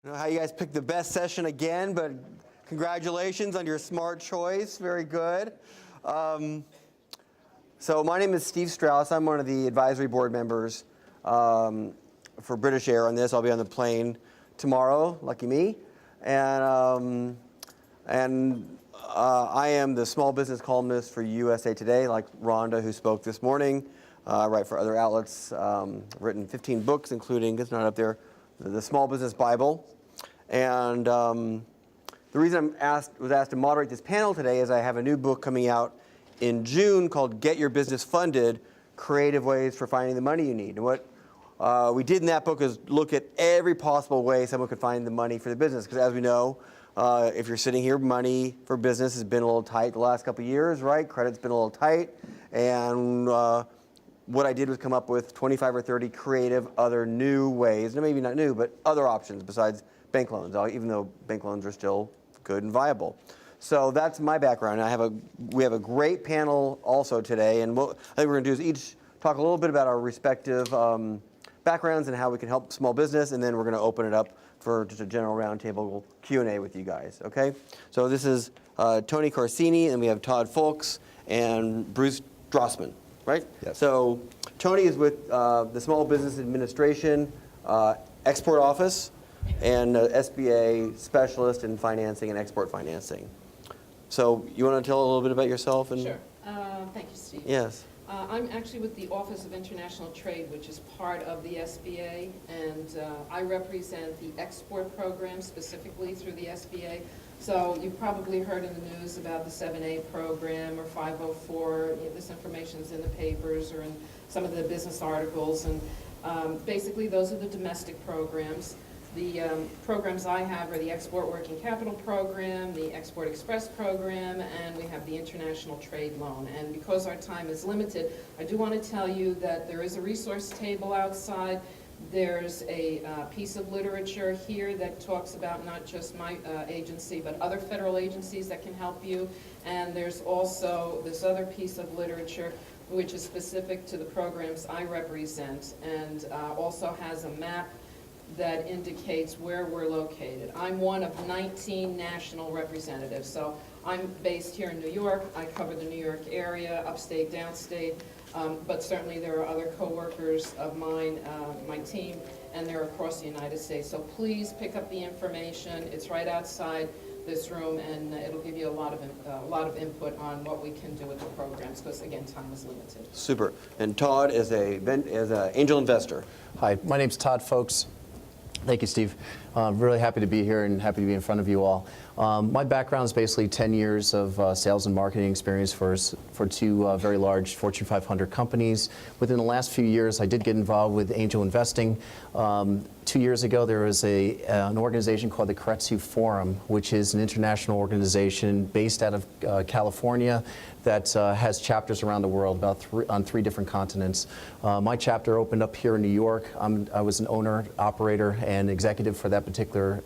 I don't know how you guys picked the best session again, but congratulations on your smart choice. Very good. So my name is Steve Strauss. I'm one of the advisory board members for British Air on this. I'll be on the plane tomorrow, lucky me. And I am the small business columnist for USA Today, like Rhonda, who spoke this morning. I write for other outlets. Written 15 books, including, it's not up there, the Small Business Bible. And the reason was asked to moderate this panel today is I have a new book coming out in June called Get Your Business Funded, Creative Ways for Finding the Money You Need. And what we did in that book is look at every possible way someone could find the money for the business. Because as we know, if you're sitting here, money for business has been a little tight the last couple of years, right? Credit's been a little tight. And what I did was come up with 25 or 30 creative other new ways, maybe not new, but other options besides bank loans, even though bank loans are still good and viable. So that's my background. We have a great panel also today, and what I think we're going to do is each talk a little bit about our respective backgrounds and how we can help small business, and then we're going to open it up for just a general roundtable Q&A with you guys, okay? So this is Toni Corsini, and we have Todd Foulks and Bruce Drossman, right? Yes. So Toni is with the Small Business Administration Export Office and SBA Specialist in Financing and Export Financing. So you want to tell a little bit about yourself? And Sure. Thank you, Steve. Yes. I'm actually with the Office of International Trade, which is part of the SBA, and I represent the export program specifically through the SBA. So you've probably heard in the news about the 7A program or 504. This information's in the papers or in some of the business articles, and basically those are the domestic programs. The programs I have are the Export Working Capital Program, the Export Express Program, and we have the International Trade Loan. And because our time is limited, I do want to tell you that there is a resource table outside. There's a piece of literature here that talks about not just my agency, but other federal agencies that can help you. And there's also this other piece of literature which is specific to the programs I represent, and also has a map that indicates where we're located. I'm one of 19 national representatives, so I'm based here in New York. I cover the New York area, upstate, downstate, but certainly there are other coworkers of mine, my team, and they're across the United States. So please pick up the information. It's right outside this room, and it'll give you a lot of input on what we can do with the programs, because again, time is limited. Super. And Todd is an angel investor. Hi, my name's Todd Foulks. Thank you, Steve. Really happy to be here and happy to be in front of you all. My background is basically 10 years of sales and marketing experience for two very large Fortune 500 companies. Within the last few years, I did get involved with angel investing. 2 years ago, there was an organization called the Keiretsu Forum, which is an international organization based out of California that has chapters around the world, on three different continents. My chapter opened up here in New York. I was an owner, operator, and executive for that particular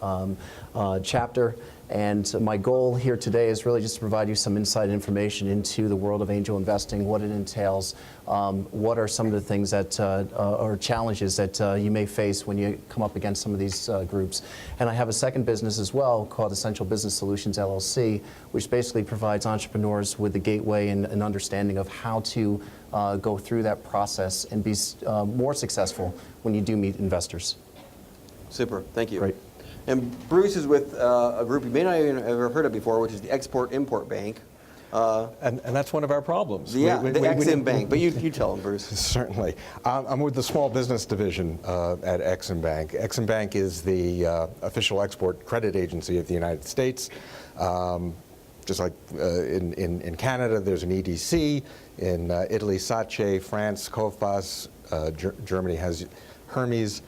chapter. And my goal here today is really just to provide you some inside information into the world of angel investing, what it entails, what are some of the things that or challenges that you may face when you come up against some of these groups. And I have a second business as well called Essential Business Solutions LLC, which basically provides entrepreneurs with the gateway and an understanding of how to go through that process and be more successful when you do meet investors. Super. Thank you. Great. And Bruce is with a group you may not even have ever heard of before, which is the Export-Import Bank. And that's one of our problems. Yeah, the Ex-Im Bank. But you tell them, Bruce. Certainly. I'm with the Small Business Division at Ex-Im Bank. Ex-Im Bank is the official export credit agency of the United States. Just like in Canada, there's an EDC. In Italy, SACE. France, COFAS. Germany has Hermes.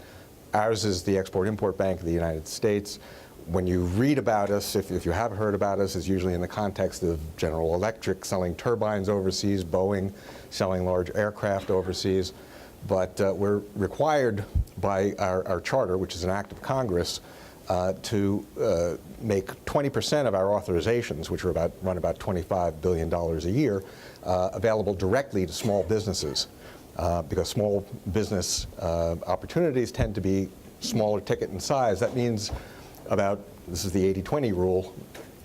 Ours is the Export-Import Bank of the United States. When you read about us, if you have heard about us, it's usually in the context of General Electric selling turbines overseas, Boeing selling large aircraft overseas. But we're required by our charter, which is an act of Congress, to make 20% of our authorizations, which are run about $25 billion a year, available directly to small businesses. Because small business opportunities tend to be smaller ticket in size. That means this is the 80-20 rule,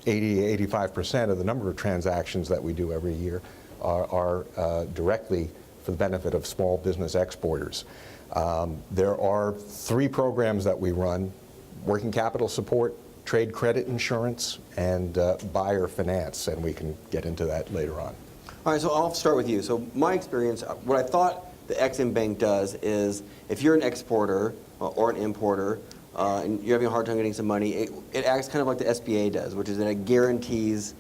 85% of the number of transactions that we do every year are directly for the benefit of small business exporters. There are 3 programs that we run: working capital support, trade credit insurance, and buyer finance, and we can get into that later on. All right, so I'll start with you. So my experience, what I thought the Ex-Im Bank does is, if you're an exporter or an importer, and you're having a hard time getting some money, it acts kind of like the SBA does, which is that it guarantees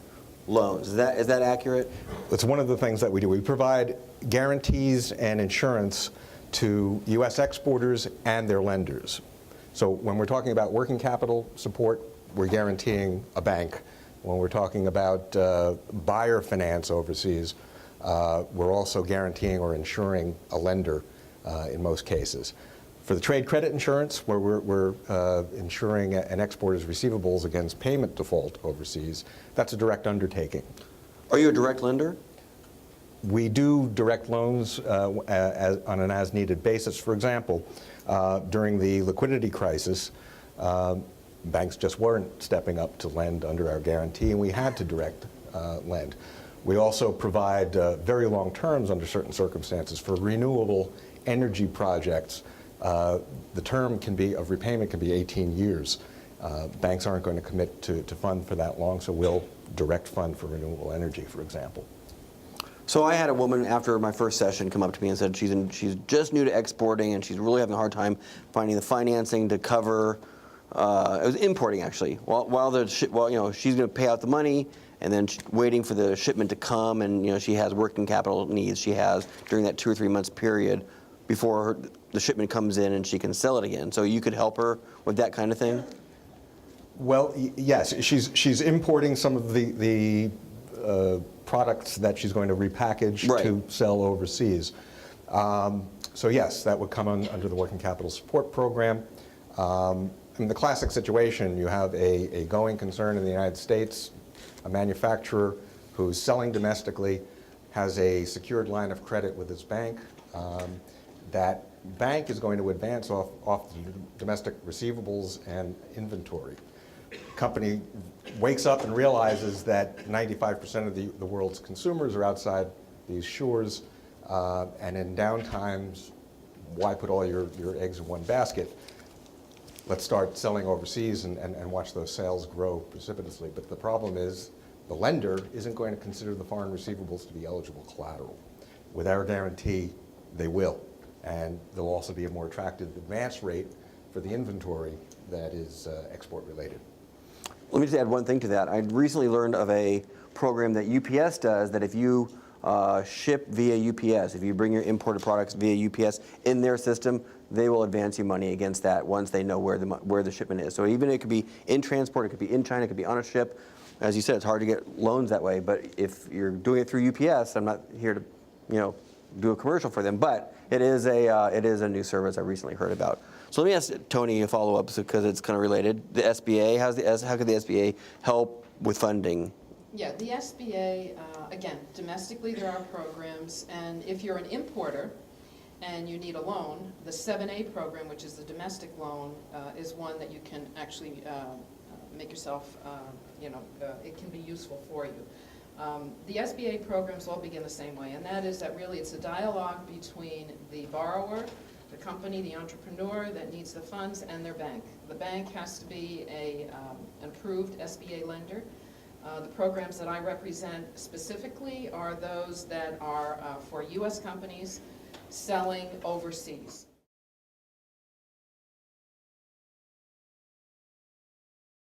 loans. Is that accurate? It's one of the things that we do. We provide guarantees and insurance to U.S. exporters and their lenders. So when we're talking about working capital support, we're guaranteeing a bank. When we're talking about buyer finance overseas, we're also guaranteeing or insuring a lender in most cases. For the trade credit insurance, where we're insuring an exporter's receivables against payment default overseas, that's a direct undertaking. Are you a direct lender? We do direct loans on an as-needed basis. For example, during the liquidity crisis, banks just weren't stepping up to lend under our guarantee, and we had to direct lend. We also provide very long terms under certain circumstances for renewable energy projects. The term of repayment can be 18 years. Banks aren't going to commit to fund for that long, so we'll direct fund for renewable energy, for example. So I had a woman after my first session come up to me and said she's just new to exporting and she's really having a hard time finding the financing to cover. It was importing actually. While she's going to pay out the money and then waiting for the shipment to come, and she has working capital needs she has during that 2 or 3 months period before the shipment comes in and she can sell it again. So you could help her with that kind of thing? Well, yes. She's importing some of the products that she's going to repackage to sell overseas. So yes, that would come under the Working Capital Support Program. In the classic situation, you have a going concern in the United States, a manufacturer who's selling domestically, has a secured line of credit with its bank. That bank is going to advance off the domestic receivables and inventory. Company wakes up and realizes that 95% of the world's consumers are outside these shores, and in downtimes, why put all your eggs in one basket? Let's start selling overseas and watch those sales grow precipitously. But the problem is the lender isn't going to consider the foreign receivables to be eligible collateral. With our guarantee, they will. And there'll also be a more attractive advance rate for the inventory that is export related. Let me just add one thing to that. I recently learned of a program that UPS does that if you ship via UPS, if you bring your imported products via UPS in their system, they will advance you money against that once they know where the shipment is. So even it could be in transport, it could be in China, it could be on a ship. As you said, it's hard to get loans that way, but if you're doing it through UPS, I'm not here to, do a commercial for them, but it is a new service I recently heard about. So let me ask Toni a follow-up because it's kind of related. The SBA, how could the SBA help with funding? Yeah, the SBA, again, domestically there are programs, and if you're an importer and you need a loan, the 7A program, which is the domestic loan, is one that you can actually make yourself, it can be useful for you. The SBA programs all begin the same way, and that is that really it's a dialogue between the borrower, the company, the entrepreneur that needs the funds, and their bank. The bank has to be an approved SBA lender. The programs that I represent specifically are those that are for U.S. companies selling overseas.